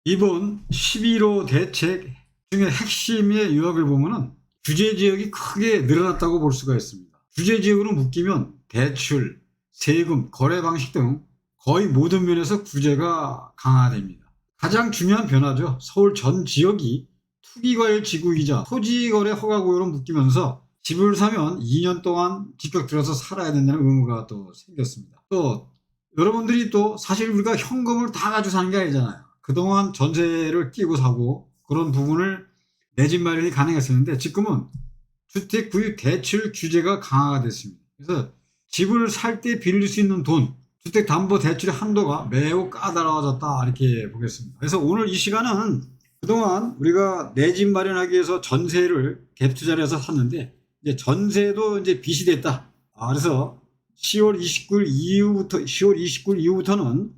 이번 11호 대책 중에 핵심의 요약을 보면은 규제 지역이 크게 늘어났다고 볼 수가 있습니다. 규제 지역으로 묶이면 대출, 세금, 거래 방식 등 거의 모든 면에서 규제가 강화됩니다. 가장 중요한 변화죠. 서울 전 지역이 투기과열 지구이자 토지거래 허가구역으로 묶이면서 집을 사면 2년 동안 집값 들어서 살아야 된다는 의무가 또 생겼습니다. 또 여러분들이 또 사실 우리가 현금을 다 가지고 사는 게 아니잖아요. 그동안 전세를 끼고 사고 그런 부분을 내 집 마련이 가능했었는데 지금은 주택 구입 대출 규제가 강화가 됐습니다. 그래서 집을 살 때 빌릴 수 있는 돈, 주택 담보 대출의 한도가 매우 까다로워졌다 이렇게 보겠습니다. 그래서 오늘 이 시간은 그동안 우리가 내 집 마련하기 위해서 전세를 갭 투자를 해서 샀는데 이제 전세도 이제 빚이 됐다. 그래서 10월 29일 이후부터는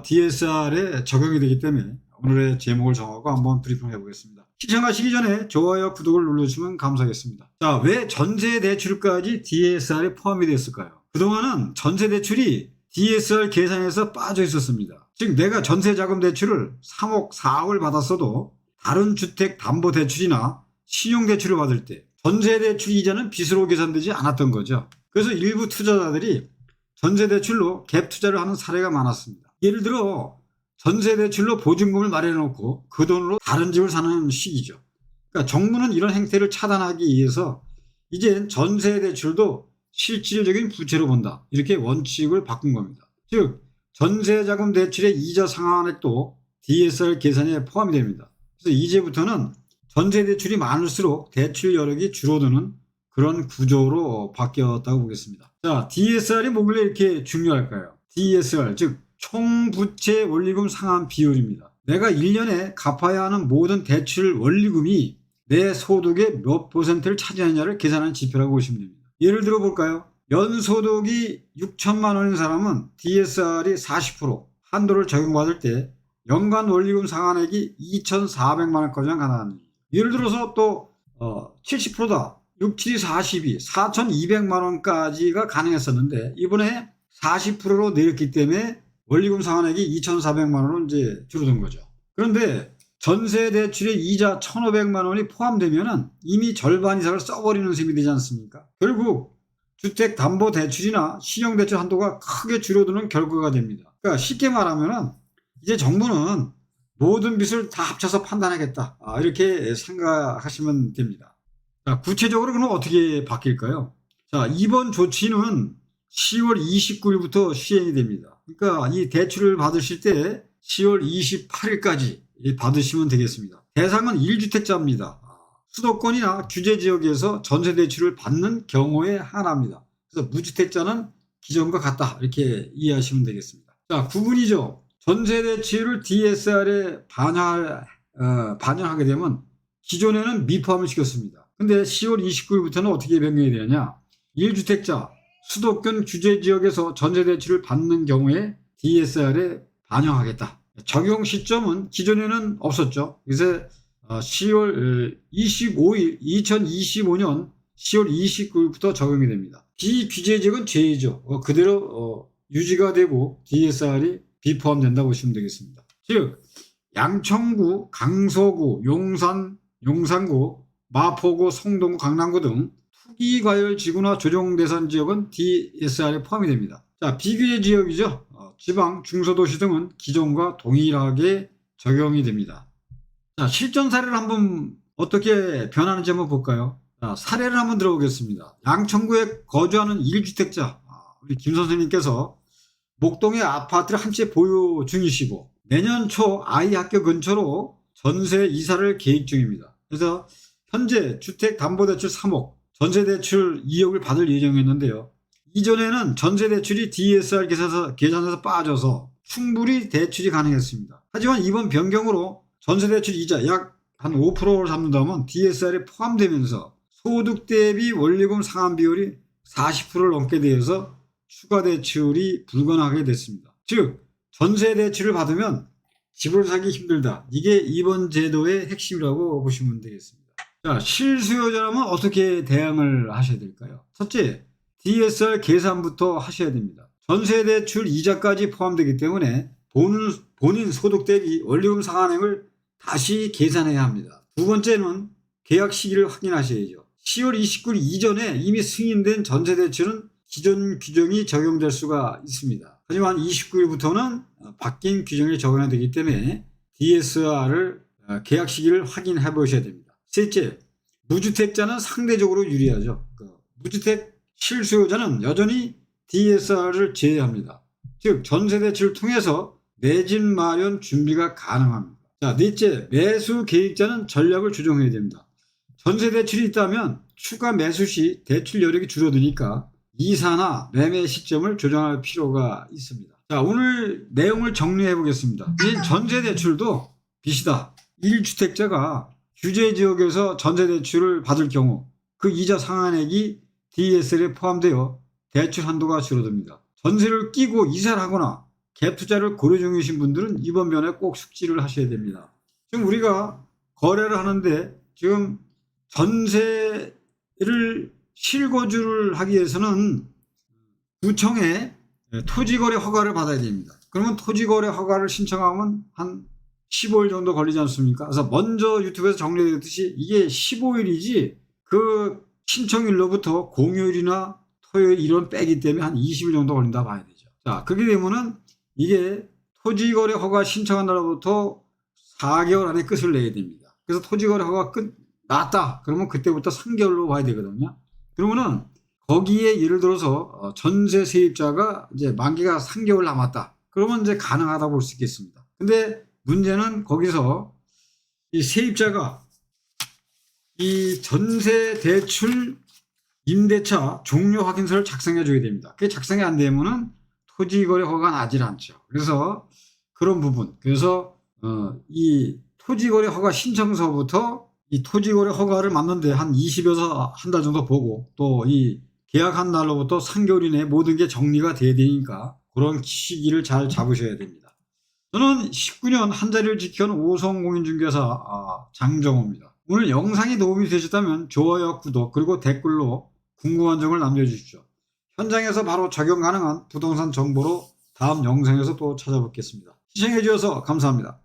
DSR에 적용이 되기 때문에 오늘의 제목을 정하고 한번 브리핑을 해보겠습니다. 시청하시기 전에 좋아요, 구독을 눌러주시면 감사하겠습니다. 자, 왜 전세 대출까지 DSR에 포함이 됐을까요? 그동안은 전세 대출이 DSR 계산에서 빠져 있었습니다. 즉 내가 전세 자금 대출을 3억, 4억을 받았어도 다른 주택 담보 대출이나 신용 대출을 받을 때 전세 대출 이자는 빚으로 계산되지 않았던 거죠. 그래서 일부 투자자들이 전세 대출로 갭 투자를 하는 사례가 많았습니다. 예를 들어 전세 대출로 보증금을 마련해 놓고 그 돈으로 다른 집을 사는 시기죠. 그러니까 정부는 이런 행태를 차단하기 위해서 이젠 전세 대출도 실질적인 부채로 본다. 이렇게 원칙을 바꾼 겁니다. 즉 전세 자금 대출의 이자 상환액도 DSR 계산에 포함이 됩니다. 그래서 이제부터는 전세 대출이 많을수록 대출 여력이 줄어드는 그런 구조로 바뀌었다고 보겠습니다. 자, DSR이 뭐길래 이렇게 중요할까요? DSR, 즉 총부채 원리금 상환 비율입니다. 내가 1년에 갚아야 하는 모든 대출 원리금이 내 소득의 몇 퍼센트를 차지하느냐를 계산하는 지표라고 보시면 됩니다. 예를 들어 볼까요? 연소득이 6천만 원인 사람은 DSR이 40% 한도를 적용받을 때 연간 원리금 상환액이 2,400만 원까지나 가능합니다. 예를 들어서 또 70%다. 6, 7, 42, 4,200만 원까지가 가능했었는데 이번에 40%로 내렸기 때문에 원리금 상환액이 2,400만 원은 이제 줄어든 거죠. 그런데 전세 대출의 이자 1,500만 원이 포함되면은 이미 절반 이상을 써버리는 셈이 되지 않습니까? 결국 주택 담보 대출이나 신용 대출 한도가 크게 줄어드는 결과가 됩니다. 그러니까 쉽게 말하면은 이제 정부는 모든 빚을 다 합쳐서 판단하겠다. 이렇게 생각하시면 됩니다. 자, 구체적으로 그럼 어떻게 바뀔까요? 자, 이번 조치는 10월 29일부터 시행이 됩니다. 그러니까 이 대출을 받으실 때 10월 28일까지 받으시면 되겠습니다. 대상은 1주택자입니다. 수도권이나 규제 지역에서 전세 대출을 받는 경우에 한합니다. 그래서 무주택자는 기존과 같다. 이렇게 이해하시면 되겠습니다. 자, 9분이죠. 전세 대출을 DSR에 반영하게 되면 기존에는 미포함을 시켰습니다. 근데 10월 29일부터는 어떻게 변경이 되느냐? 1주택자, 수도권 규제 지역에서 전세 대출을 받는 경우에 DSR에 반영하겠다. 적용 시점은 기존에는 없었죠. 그래서 10월 25일, 2025년 10월 29일부터 적용이 됩니다. 비규제 지역은 제외죠. 그대로 유지가 되고 DSR이 비포함된다고 보시면 되겠습니다. 즉 양천구, 강서구, 용산, 용산구, 마포구, 성동구, 강남구 등 투기과열 지구나 조정대상 지역은 DSR에 포함이 됩니다. 자, 비규제 지역이죠. 지방, 중소도시 등은 기존과 동일하게 적용이 됩니다. 자, 실전 사례를 한번 어떻게 변하는지 한번 볼까요? 자, 사례를 한번 들어보겠습니다. 양천구에 거주하는 1주택자, 우리 김 선생님께서 목동의 아파트를 한 채 보유 중이시고 내년 초 아이 학교 근처로 전세 이사를 계획 중입니다. 그래서 현재 주택담보대출 3억, 전세대출 2억을 받을 예정이었는데요. 이전에는 전세대출이 DSR 계산에서 빠져서 충분히 대출이 가능했습니다. 하지만 이번 변경으로 전세대출 이자 약 한 5%를 잡는다면 DSR에 포함되면서 소득 대비 원리금 상환 비율이 40%를 넘게 되어서 추가 대출이 불가능하게 됐습니다. 즉 전세 대출을 받으면 집을 사기 힘들다. 이게 이번 제도의 핵심이라고 보시면 되겠습니다. 자, 실수요자라면 어떻게 대응을 하셔야 될까요? 첫째, DSR 계산부터 하셔야 됩니다. 전세 대출 이자까지 포함되기 때문에 본인 소득 대비 원리금 상환액을 다시 계산해야 합니다. 두 번째는 계약 시기를 확인하셔야죠. 10월 29일 이전에 이미 승인된 전세대출은 기존 규정이 적용될 수가 있습니다. 하지만 29일부터는 바뀐 규정이 적용이 되기 때문에 DSR을 계약 시기를 확인해 보셔야 됩니다. 셋째, 무주택자는 상대적으로 유리하죠. 무주택 실수요자는 여전히 DSR을 제외합니다. 즉 전세대출을 통해서 내 집 마련 준비가 가능합니다. 자, 넷째, 매수 계획자는 전략을 조정해야 됩니다. 전세대출이 있다면 추가 매수 시 대출 여력이 줄어드니까 이사나 매매 시점을 조정할 필요가 있습니다. 자, 오늘 내용을 정리해 보겠습니다. 이 전세대출도 빚이다. 1주택자가 규제지역에서 전세대출을 받을 경우 그 이자 상환액이 DSR에 포함되어 대출 한도가 줄어듭니다. 전세를 끼고 이사를 하거나 갭투자를 고려 중이신 분들은 이번 면에 꼭 숙지를 하셔야 됩니다. 지금 우리가 거래를 하는데 지금 전세를 실거주를 하기 위해서는 구청에 토지거래 허가를 받아야 됩니다. 그러면 토지거래 허가를 신청하면 한 15일 정도 걸리지 않습니까? 그래서 먼저 유튜브에서 정리되었듯이 이게 15일이지 그 신청일로부터 공휴일이나 토요일 이런 빼기 때문에 한 20일 정도 걸린다 봐야 되죠. 자, 그렇게 되면은 이게 토지거래 허가 신청한 날로부터 4개월 안에 끝을 내야 됩니다. 그래서 토지거래 허가 끝 났다. 그러면 그때부터 3개월로 봐야 되거든요. 그러면은 거기에 예를 들어서 전세 세입자가 이제 만기가 3개월 남았다. 그러면 이제 가능하다고 볼 수 있겠습니다. 근데 문제는 거기서 이 세입자가 이 전세 대출 임대차 종료 확인서를 작성해 줘야 됩니다. 그게 작성이 안 되면은 토지거래 허가가 나질 않죠. 그래서 그런 부분. 그래서 이 토지거래 허가 신청서부터 이 토지거래 허가를 맞는데 한 20여서 한 달 정도 보고 또 이 계약한 날로부터 3개월 이내에 모든 게 정리가 돼야 되니까 그런 시기를 잘 잡으셔야 됩니다. 저는 19년 한 자리를 지켜온 오성공인중개사 장정호입니다. 오늘 영상이 도움이 되셨다면 좋아요, 구독 그리고 댓글로 궁금한 점을 남겨주십시오. 현장에서 바로 적용 가능한 부동산 정보로 다음 영상에서 또 찾아뵙겠습니다. 시청해 주셔서 감사합니다.